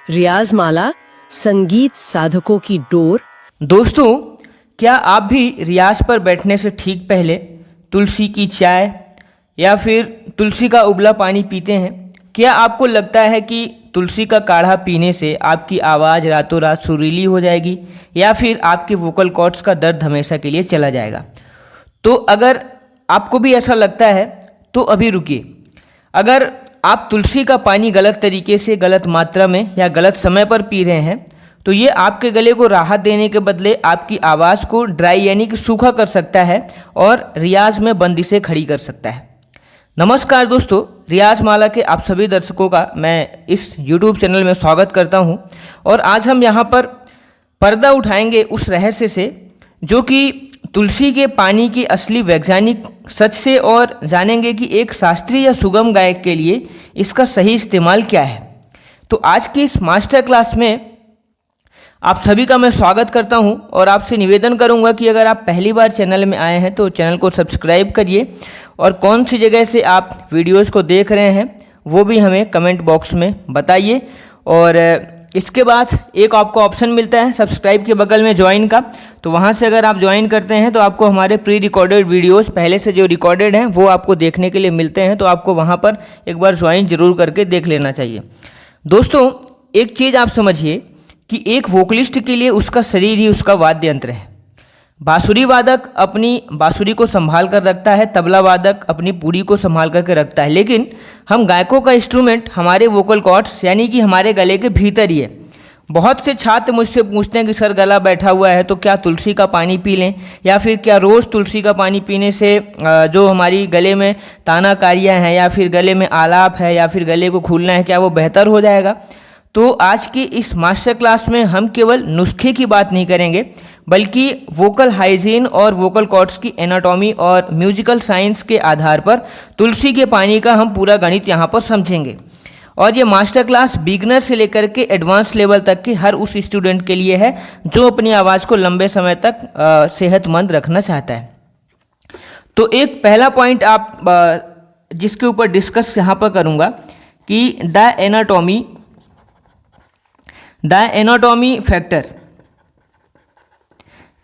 रियाज माला संगीत साधकों की डोर। दोस्तों, क्या आप भी रियाज पर बैठने से ठीक पहले तुलसी की चाय या फिर तुलसी का उबला पानी पीते हैं? क्या आपको लगता है कि तुलसी का काढ़ा पीने से आपकी आवाज़ रातों रात सुरीली हो जाएगी या फिर आपके वोकल कॉर्ड्स का दर्द हमेशा के लिए चला जाएगा? तो अगर आपको भी ऐसा लगता है तो अभी रुकिए। अगर आप तुलसी का पानी गलत तरीके से, गलत मात्रा में या गलत समय पर पी रहे हैं तो ये आपके गले को राहत देने के बदले आपकी आवाज़ को ड्राई यानी कि सूखा कर सकता है और रियाज में बंदिशें खड़ी कर सकता है। नमस्कार दोस्तों, रियाज माला के आप सभी दर्शकों का मैं इस YouTube चैनल में स्वागत करता हूं और आज हम यहां पर पर्दा उठाएंगे उस रहस्य से जो कि तुलसी के पानी की असली वैज्ञानिक सच से, और जानेंगे कि एक शास्त्रीय या सुगम गायक के लिए इसका सही इस्तेमाल क्या है। तो आज की इस मास्टर क्लास में आप सभी का मैं स्वागत करता हूं और आपसे निवेदन करूंगा कि अगर आप पहली बार चैनल में आए हैं तो चैनल को सब्सक्राइब करिए और कौन सी जगह से आप वीडियोस को देख रहे हैं वो भी हमें कमेंट बॉक्स में बताइए। और इसके बाद एक आपको ऑप्शन मिलता है सब्सक्राइब के बगल में ज्वाइन का, तो वहाँ से अगर आप ज्वाइन करते हैं तो आपको हमारे प्री रिकॉर्डेड वीडियोस पहले से जो रिकॉर्डेड हैं वो आपको देखने के लिए मिलते हैं, तो आपको वहाँ पर एक बार ज्वाइन जरूर करके देख लेना चाहिए। दोस्तों, एक चीज़ आप समझिए कि एक वोकलिस्ट के लिए उसका शरीर ही उसका वाद्य यंत्र है। बांसुरी वादक अपनी बांसुरी को संभाल कर रखता है, तबला वादक अपनी पूड़ी को संभाल करके रखता है, लेकिन हम गायकों का इंस्ट्रूमेंट हमारे वोकल कॉर्ड्स यानी कि हमारे गले के भीतर ही है। बहुत से छात्र मुझसे पूछते हैं कि सर गला बैठा हुआ है तो क्या तुलसी का पानी पी लें, या फिर क्या रोज़ तुलसी का पानी पीने से जो हमारी गले में तानाकारियाँ हैं या फिर गले में आलाप है या फिर गले को खोलना है, क्या वो बेहतर हो जाएगा? तो आज की इस मास्टर क्लास में हम केवल नुस्खे की बात नहीं करेंगे बल्कि वोकल हाइजीन और वोकल कॉर्ड्स की एनाटॉमी और म्यूजिकल साइंस के आधार पर तुलसी के पानी का हम पूरा गणित यहाँ पर समझेंगे। और ये मास्टर क्लास बिगनर से लेकर के एडवांस लेवल तक के हर उस स्टूडेंट के लिए है जो अपनी आवाज़ को लंबे समय तक सेहतमंद रखना चाहता है। तो एक पहला पॉइंट आप जिसके ऊपर डिस्कस यहाँ पर करूँगा कि the anatomy factor.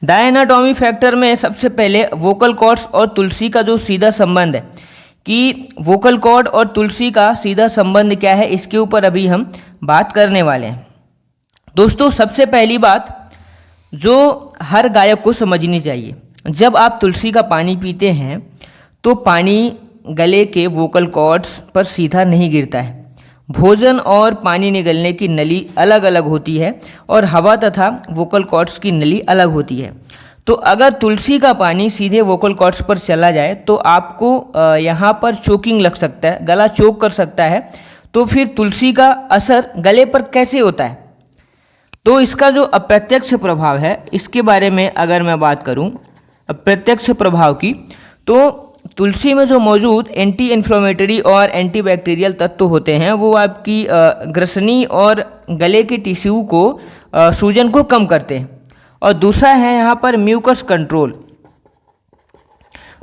The anatomy factor में सबसे पहले वोकल कॉर्ड्स और तुलसी का जो सीधा संबंध है कि वोकल कॉर्ड और तुलसी का सीधा संबंध क्या है, इसके ऊपर अभी हम बात करने वाले हैं। दोस्तों, सबसे पहली बात जो हर गायक को समझनी चाहिए, जब आप तुलसी का पानी पीते हैं तो पानी गले के वोकल कॉर्ड्स पर सीधा नहीं गिरता है। भोजन और पानी निगलने की नली अलग अलग होती है और हवा तथा वोकल कॉर्ड्स की नली अलग होती है। तो अगर तुलसी का पानी सीधे वोकल कॉर्ड्स पर चला जाए तो आपको यहाँ पर चोकिंग लग सकता है, गला चोक कर सकता है। तो फिर तुलसी का असर गले पर कैसे होता है? तो इसका जो अप्रत्यक्ष प्रभाव है इसके बारे में अगर मैं बात करूँ अप्रत्यक्ष प्रभाव की, तो तुलसी में जो मौजूद एंटी इन्फ्लेमेटरी और एंटी बैक्टीरियल तत्व होते हैं वो आपकी ग्रसनी और गले के टिश्यू को सूजन को कम करते हैं। और दूसरा है यहाँ पर म्यूकस कंट्रोल।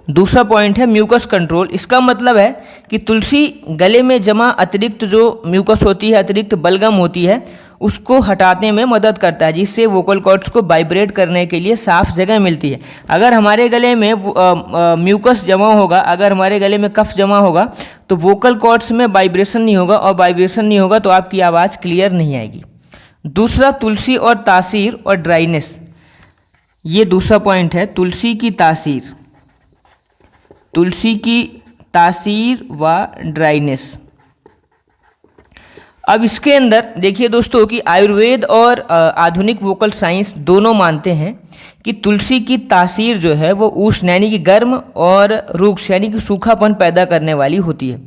दूसरा पॉइंट है म्यूकस कंट्रोल। इसका मतलब है कि तुलसी गले में जमा अतिरिक्त जो म्यूकस होती है, अतिरिक्त बलगम होती है, उसको हटाने में मदद करता है, जिससे वोकल कॉर्ड्स को वाइब्रेट करने के लिए साफ जगह मिलती है। अगर हमारे गले में म्यूकस जमा होगा, अगर हमारे गले में कफ जमा होगा तो वोकल कॉर्ड्स में वाइब्रेशन नहीं होगा, और वाइब्रेशन नहीं होगा तो आपकी आवाज़ क्लियर नहीं आएगी। दूसरा, तुलसी और तासीर और ड्राइनेस। ये दूसरा पॉइंट है, तुलसी की तासीर, तुलसी की तासीर व ड्राइनेस। अब इसके अंदर देखिए दोस्तों कि आयुर्वेद और आधुनिक वोकल साइंस दोनों मानते हैं कि तुलसी की तासीर जो है वो उष्ण यानी कि गर्म और रुक्ष यानी कि सूखापन पैदा करने वाली होती है।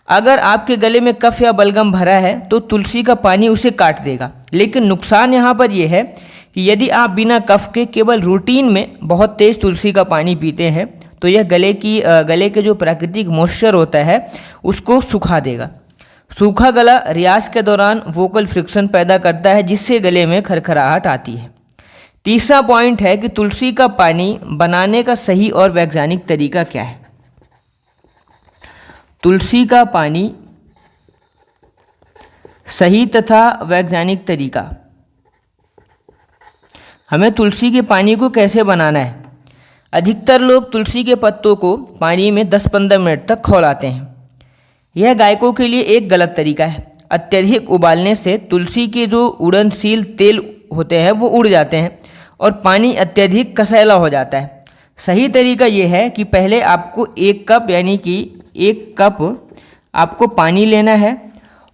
अगर आपके गले में कफ या बलगम भरा है तो तुलसी का पानी उसे काट देगा, लेकिन नुकसान यहाँ पर यह है कि यदि आप बिना कफ के केवल रूटीन में बहुत तेज़ तुलसी का पानी पीते हैं तो यह गले के जो प्राकृतिक मॉइस्चर होता है उसको सुखा देगा। सूखा गला रियाज के दौरान वोकल फ्रिक्शन पैदा करता है, जिससे गले में खरखराहट आती है। तीसरा पॉइंट है कि तुलसी का पानी बनाने का सही और वैज्ञानिक तरीका क्या है। तुलसी का पानी सही तथा वैज्ञानिक तरीका। हमें तुलसी के पानी को कैसे बनाना है? अधिकतर लोग तुलसी के पत्तों को पानी में 10-15 मिनट तक खौलाते हैं। यह गायकों के लिए एक गलत तरीका है। अत्यधिक उबालने से तुलसी के जो उड़नशील तेल होते हैं वो उड़ जाते हैं और पानी अत्यधिक कसैला हो जाता है। सही तरीका ये है कि पहले आपको 1 कप यानी कि 1 कप आपको पानी लेना है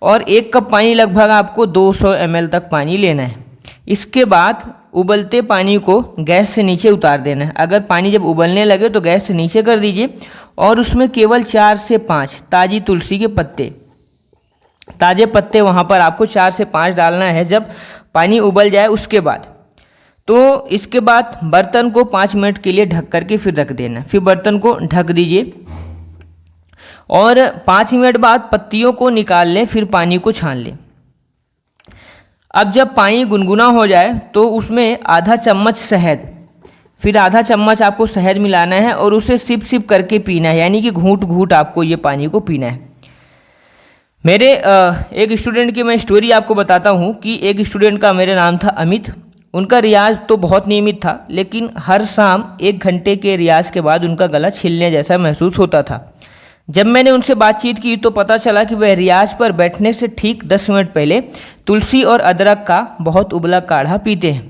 और 1 कप पानी लगभग आपको 200 ml तक पानी लेना है। इसके बाद उबलते पानी को गैस से नीचे उतार देना है। अगर पानी जब उबलने लगे तो गैस से नीचे कर दीजिए और उसमें केवल 4 से 5 ताज़ी तुलसी के पत्ते, ताज़े पत्ते वहाँ पर आपको 4 से 5 डालना है जब पानी उबल जाए उसके बाद। तो इसके बाद बर्तन को 5 मिनट के लिए ढक करके फिर रख देना। फिर बर्तन को ढक दीजिए और 5 मिनट बाद पत्तियों को निकाल लें, फिर पानी को छान लें। अब जब पानी गुनगुना हो जाए तो उसमें आधा चम्मच शहद, फिर आधा चम्मच आपको शहद मिलाना है और उसे सिप सिप करके पीना है, यानी कि घूंट घूंट आपको ये पानी को पीना है। मेरे एक स्टूडेंट की मैं स्टोरी आपको बताता हूँ कि एक स्टूडेंट का मेरा नाम था अमित। उनका रियाज तो बहुत नियमित था, लेकिन हर शाम 1 घंटे के रियाज के बाद उनका गला छिलने जैसा महसूस होता था। जब मैंने उनसे बातचीत की तो पता चला कि वह रियाज पर बैठने से ठीक 10 मिनट पहले तुलसी और अदरक का बहुत उबला काढ़ा पीते हैं।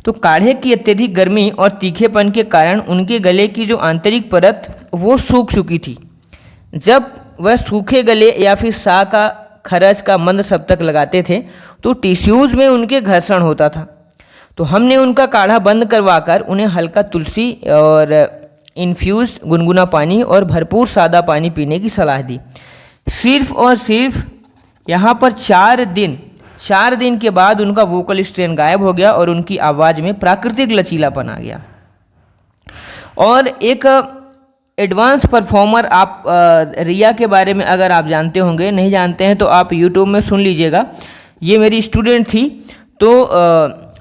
तो काढ़े की अत्यधिक गर्मी और तीखेपन के कारण उनके गले की जो आंतरिक परत वो सूख चुकी थी। जब वह सूखे गले या फिर सा का खरच का मंद शब्द लगाते थे तो टिश्यूज़ में उनके घर्षण होता था। तो हमने उनका काढ़ा बंद करवाकर उन्हें हल्का तुलसी और इन्फ्यूज़ गुनगुना पानी और भरपूर सादा पानी पीने की सलाह दी। सिर्फ और सिर्फ यहाँ पर 4 दिन के बाद उनका वोकल स्ट्रेन गायब हो गया और उनकी आवाज़ में प्राकृतिक लचीलापन आ गया। और एक एडवांस परफॉर्मर आप रिया के बारे में अगर आप जानते होंगे, नहीं जानते हैं तो आप यूट्यूब में सुन लीजिएगा। ये मेरी स्टूडेंट थी। तो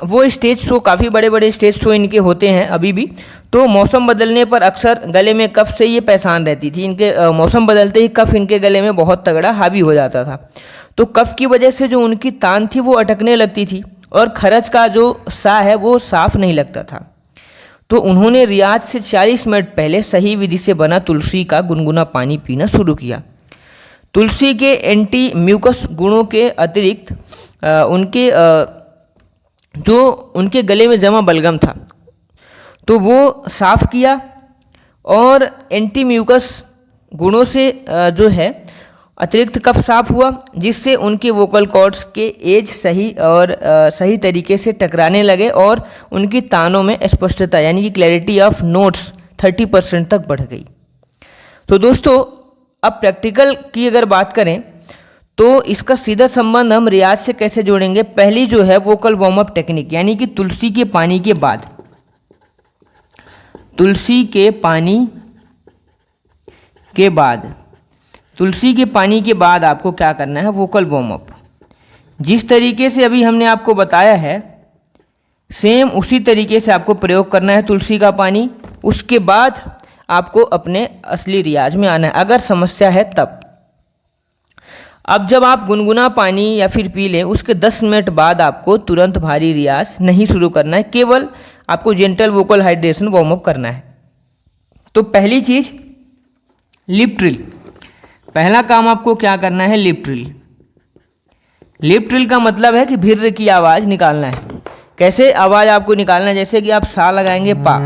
वो स्टेज शो, काफ़ी बड़े बड़े स्टेज शो इनके होते हैं अभी भी। तो मौसम बदलने पर अक्सर गले में कफ से ये परेशान रहती थी। इनके मौसम बदलते ही कफ इनके गले में बहुत तगड़ा हावी हो जाता था। तो कफ की वजह से जो उनकी तान थी वो अटकने लगती थी और खरच का जो सा है वो साफ नहीं लगता था। तो उन्होंने रियाज से 40 मिनट पहले सही विधि से बना तुलसी का गुनगुना पानी पीना शुरू किया। तुलसी के एंटी म्यूकस गुणों के अतिरिक्त उनके गले में जमा बलगम था तो वो साफ़ किया और एंटी म्यूकस गुणों से जो है अतिरिक्त कफ साफ हुआ, जिससे उनके वोकल कॉर्ड्स के एज सही तरीके से टकराने लगे और उनकी तानों में स्पष्टता यानी कि क्लैरिटी ऑफ नोट्स 30% तक बढ़ गई। तो दोस्तों, अब प्रैक्टिकल की अगर बात करें तो इसका सीधा संबंध हम रियाज से कैसे जोड़ेंगे। पहली जो है वोकल वार्म अप टेक्निक, यानी कि तुलसी के पानी के बाद आपको क्या करना है, वोकल वार्म अप। जिस तरीके से अभी हमने आपको बताया है सेम उसी तरीके से आपको प्रयोग करना है तुलसी का पानी। उसके बाद आपको अपने असली रियाज में आना है अगर समस्या है तब। अब जब आप गुनगुना पानी या फिर पी लें उसके 10 मिनट बाद आपको तुरंत भारी रियाज नहीं शुरू करना है, केवल आपको gentle vocal hydration warm up करना है। तो पहली चीज़ लिप ट्रिल। पहला काम आपको क्या करना है, लिप ट्रिल। लिप ट्रिल का मतलब है कि भिर्र की आवाज़ निकालना है। कैसे आवाज़ आपको निकालना है, जैसे कि आप सा लगाएंगे पा,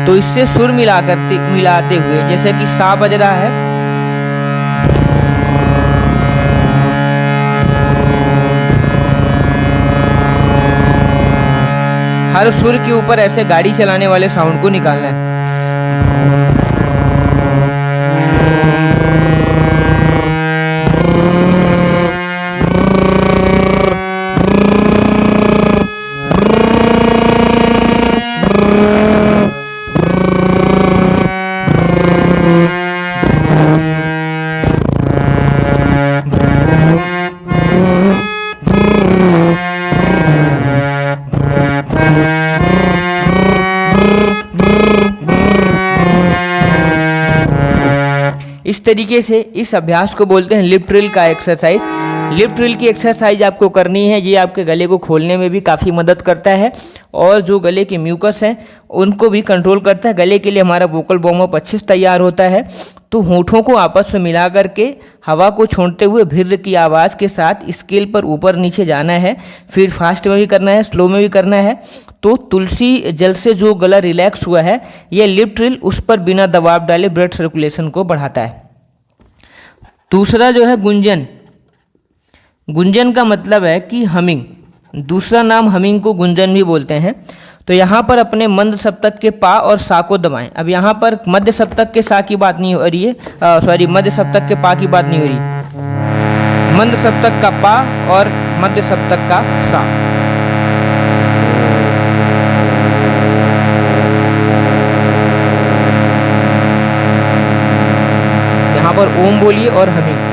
तो इससे सुर मिलाते हुए, जैसे कि सा बज रहा है, हर सुर के ऊपर ऐसे गाड़ी चलाने वाले साउंड को निकालना है। इस तरीके से इस अभ्यास को बोलते हैं लिप ट्रिल का एक्सरसाइज। लिप ट्रिल की एक्सरसाइज आपको करनी है, ये आपके गले को खोलने में भी काफ़ी मदद करता है और जो गले के म्यूकस हैं उनको भी कंट्रोल करता है। गले के लिए हमारा वोकल वार्म अप अच्छे से तैयार होता है। तो होठों को आपस में मिला करके हवा को छोड़ते हुए भिर्र की आवाज़ के साथ स्केल पर ऊपर नीचे जाना है, फिर फास्ट में भी करना है, स्लो में भी करना है। तो तुलसी जल से जो गला रिलैक्स हुआ है, यह लिप ट्रिल उस पर बिना दबाव डाले ब्लड सर्कुलेशन को बढ़ाता है। दूसरा जो है गुंजन। गुंजन का मतलब है कि हमिंग, दूसरा नाम हमिंग को गुंजन भी बोलते हैं। तो यहाँ पर अपने मंद सप्तक के पा और सा को दबाएं। अब यहाँ पर मध्य सप्तक के सा की बात नहीं हो रही है, मध्य सप्तक के पा की बात नहीं हो रही, मंद सप्तक का पा और मध्य सप्तक का सा। यहाँ पर ओम बोलिए और हमिंग।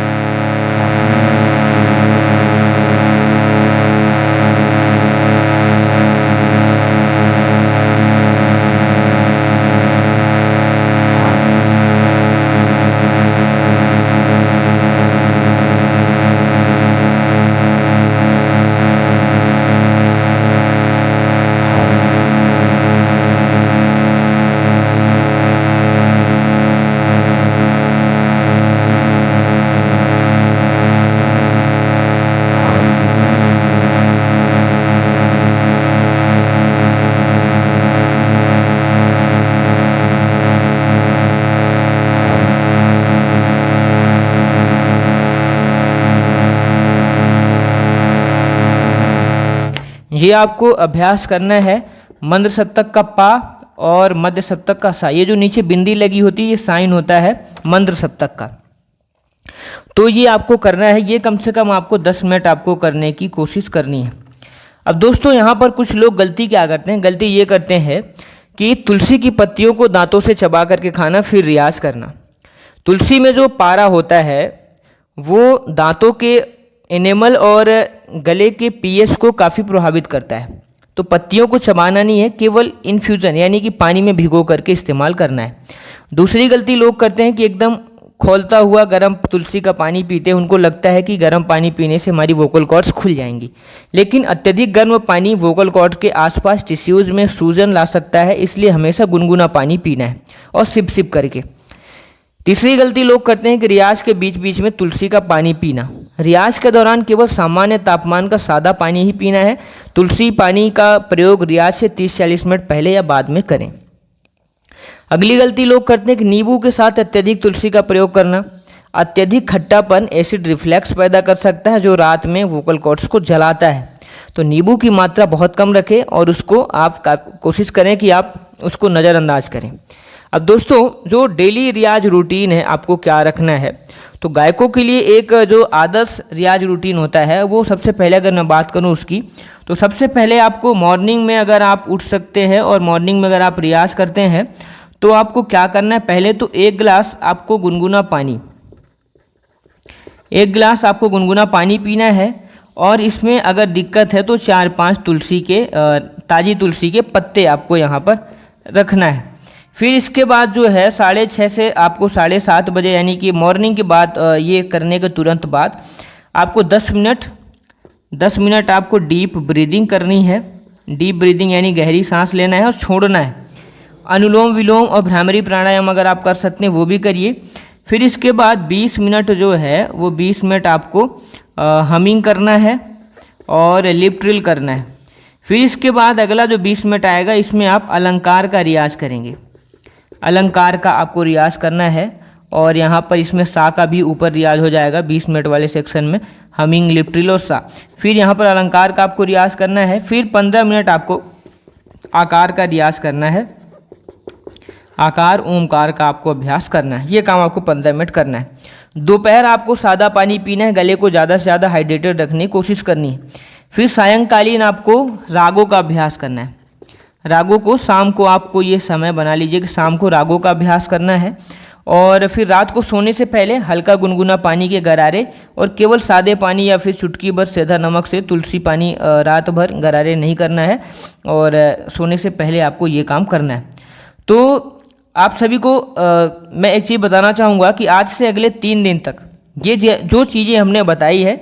ये आपको अभ्यास करना है मंद सप्तक का पा और मध्य सप्तक का सा। ये जो नीचे बिंदी लगी होती है ये साइन होता है मंद सप्तक का। तो ये आपको करना है, ये कम से कम आपको 10 मिनट आपको करने की कोशिश करनी है। अब दोस्तों यहाँ पर कुछ लोग गलती क्या करते हैं, गलती ये करते हैं कि तुलसी की पत्तियों को दांतों से चबा करके खाना फिर रियाज करना। तुलसी में जो पारा होता है वो दांतों के एनेमल और गले के पीएस को काफ़ी प्रभावित करता है। तो पत्तियों को चबाना नहीं है, केवल इन्फ्यूजन यानी कि पानी में भिगो करके इस्तेमाल करना है। दूसरी गलती लोग करते हैं कि एकदम खौलता हुआ गर्म तुलसी का पानी पीते हैं। उनको लगता है कि गर्म पानी पीने से हमारी वोकल कॉर्ड्स खुल जाएंगी, लेकिन अत्यधिक गर्म पानी वोकल कॉर्ड के आसपास टिश्यूज़ में सूजन ला सकता है। इसलिए हमेशा गुनगुना पानी पीना है और सिप सिप करके। तीसरी गलती लोग करते हैं कि रियाज के बीच बीच में तुलसी का पानी पीना। रियाज के दौरान केवल सामान्य तापमान का सादा पानी ही पीना है। तुलसी पानी का प्रयोग रियाज से 30-40 मिनट पहले या बाद में करें। अगली गलती लोग करते हैं कि नींबू के साथ अत्यधिक तुलसी का प्रयोग करना। अत्यधिक खट्टापन एसिड रिफ्लेक्स पैदा कर सकता है जो रात में वोकल कॉर्ड्स को जलाता है। तो नींबू की मात्रा बहुत कम रखें और उसको आप कोशिश करें कि आप उसको नज़रअंदाज करें। अब दोस्तों जो डेली रियाज रूटीन है आपको क्या रखना है, तो गायकों के लिए एक जो आदर्श रियाज रूटीन होता है वो सबसे पहले अगर मैं बात करूं उसकी, तो सबसे पहले आपको मॉर्निंग में अगर आप उठ सकते हैं और मॉर्निंग में अगर आप रियाज करते हैं तो आपको क्या करना है, पहले तो 1 गिलास आपको गुनगुना पानी पीना है और इसमें अगर दिक्कत है तो 4-5 ताज़ी तुलसी के पत्ते आपको यहाँ पर रखना है। फिर इसके बाद जो है 6:30 से आपको 7:30 बजे यानी कि मॉर्निंग के बाद ये करने के तुरंत बाद आपको 10 मिनट आपको डीप ब्रीदिंग करनी है। डीप ब्रीदिंग यानी गहरी सांस लेना है और छोड़ना है। अनुलोम विलोम और भ्रामरी प्राणायाम अगर आप कर सकते हैं वो भी करिए। फिर इसके बाद 20 मिनट जो है वो 20 मिनट आपको हमिंग करना है और लिप ट्रिल करना है। फिर इसके बाद अगला जो 20 मिनट आएगा इसमें आप अलंकार का रियाज करेंगे। अलंकार का आपको रियाज करना है और यहाँ पर इसमें सा का भी ऊपर रियाज हो जाएगा 20 मिनट वाले सेक्शन में, हमिंग, लिप ट्रिल और सा। फिर यहाँ पर अलंकार का आपको रियाज करना है। फिर 15 मिनट आपको आकार का रियाज करना है। आकार ओमकार का आपको अभ्यास करना है। ये काम आपको 15 मिनट करना है। दोपहर आपको सादा पानी पीना है, गले को ज़्यादा से ज़्यादा हाइड्रेटेड रखने की कोशिश करनी है। फिर सायंकालीन आपको रागों का अभ्यास करना है। रागों को शाम को आपको ये समय बना लीजिए कि शाम को रागों का अभ्यास करना है। और फिर रात को सोने से पहले हल्का गुनगुना पानी के गरारे और केवल सादे पानी या फिर चुटकी भर सेंधा नमक से तुलसी पानी रात भर गरारे नहीं करना है और सोने से पहले आपको ये काम करना है। तो आप सभी को मैं एक चीज़ बताना चाहूँगा कि आज से अगले 3 दिन तक ये जो चीज़ें हमने बताई है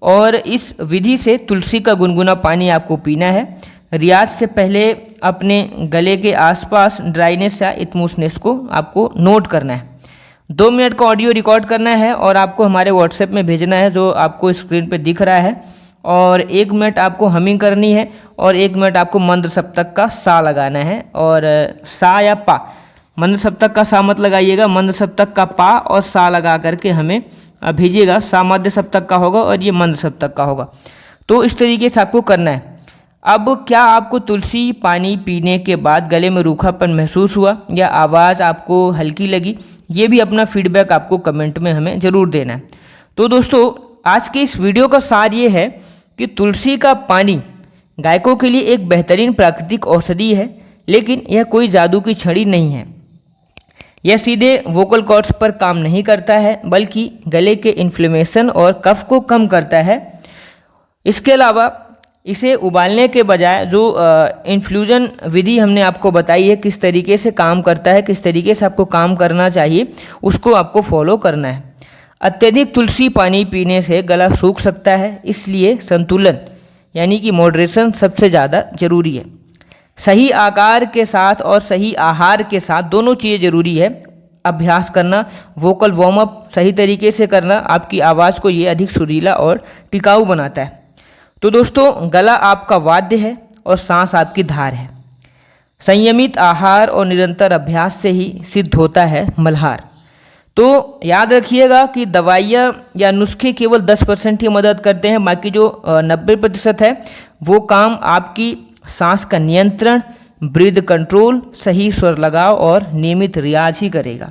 और इस विधि से तुलसी का गुनगुना पानी आपको पीना है। रियाज से पहले अपने गले के आसपास ड्राइनेस या स्मूथनेस को आपको नोट करना है। 2 मिनट का ऑडियो रिकॉर्ड करना है और आपको हमारे व्हाट्सएप में भेजना है, जो आपको स्क्रीन पे दिख रहा है। और 1 मिनट आपको हमिंग करनी है और 1 मिनट आपको मंद सप्तक का सा लगाना है। और सा या पा, मंद सप्तक का सा मत लगाइएगा, मंद सप्तक का पा और सा लगा करके हमें भेजिएगा। सा मध्य सप्तक का होगा और ये मंद सप्तक का होगा। तो इस तरीके से आपको करना है। अब क्या आपको तुलसी पानी पीने के बाद गले में रूखापन महसूस हुआ या आवाज़ आपको हल्की लगी, ये भी अपना फीडबैक आपको कमेंट में हमें ज़रूर देना है। तो दोस्तों, आज के इस वीडियो का सार ये है कि तुलसी का पानी गायकों के लिए एक बेहतरीन प्राकृतिक औषधि है, लेकिन यह कोई जादू की छड़ी नहीं है। यह सीधे वोकल कॉर्ड्स पर काम नहीं करता है, बल्कि गले के इन्फ्लेमेशन और कफ को कम करता है। इसके अलावा इसे उबालने के बजाय जो इन्फ्यूजन विधि हमने आपको बताई है, किस तरीके से काम करता है, किस तरीके से आपको काम करना चाहिए, उसको आपको फॉलो करना है। अत्यधिक तुलसी पानी पीने से गला सूख सकता है, इसलिए संतुलन यानी कि मॉडरेशन सबसे ज़्यादा ज़रूरी है। सही आकार के साथ और सही आहार के साथ दोनों चीज़ें ज़रूरी है। अभ्यास करना, वोकल वार्म अप सही तरीके से करना आपकी आवाज़ को ये अधिक सुरीला और टिकाऊ बनाता है। तो दोस्तों, गला आपका वाद्य है और सांस आपकी धार है। संयमित आहार और निरंतर अभ्यास से ही सिद्ध होता है मल्हार। तो याद रखिएगा कि दवाइयाँ या नुस्खे केवल 10% ही मदद करते हैं, बाकी जो 90% है वो काम आपकी सांस का नियंत्रण, ब्रीथ कंट्रोल, सही स्वर लगाव और नियमित रियाज ही करेगा।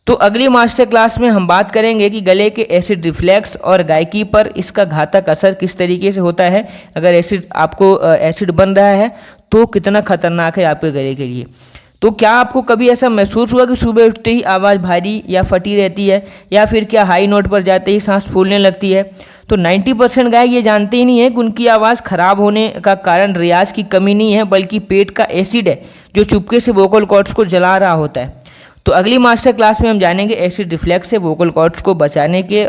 तो अगली मास्टर क्लास में हम बात करेंगे कि गले के एसिड रिफ्लेक्स और गायकी पर इसका घातक असर किस तरीके से होता है। अगर एसिड बन रहा है तो कितना खतरनाक है आपके गले के लिए। तो क्या आपको कभी ऐसा महसूस हुआ कि सुबह उठते ही आवाज़ भारी या फटी रहती है, या फिर क्या हाई नोट पर जाते ही सांस फूलने लगती है? तो 90% गायक ये जानते ही नहीं है कि उनकी आवाज़ खराब होने का कारण रियाज की कमी नहीं है, बल्कि पेट का एसिड है जो चुपके से वोकल कॉर्ड्स को जला रहा होता है। तो अगली मास्टर क्लास में हम जानेंगे एसिड रिफ्लेक्स से वोकल कॉर्ड्स को बचाने के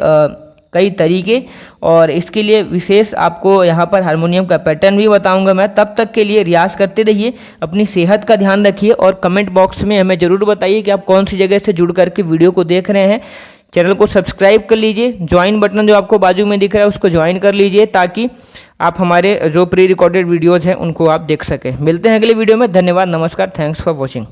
कई तरीके, और इसके लिए विशेष आपको यहाँ पर हारमोनियम का पैटर्न भी बताऊंगा मैं। तब तक के लिए रियाज करते रहिए, अपनी सेहत का ध्यान रखिए और कमेंट बॉक्स में हमें ज़रूर बताइए कि आप कौन सी जगह से जुड़ करके वीडियो को देख रहे हैं। चैनल को सब्सक्राइब कर लीजिए, ज्वाइन बटन जो आपको बाजू में दिख रहा है उसको ज्वाइन कर लीजिए, ताकि आप हमारे जो प्री रिकॉर्डेड वीडियोज़ हैं उनको आप देख सकें। मिलते हैं अगले वीडियो में। धन्यवाद, नमस्कार, थैंक्स फॉर वॉचिंग।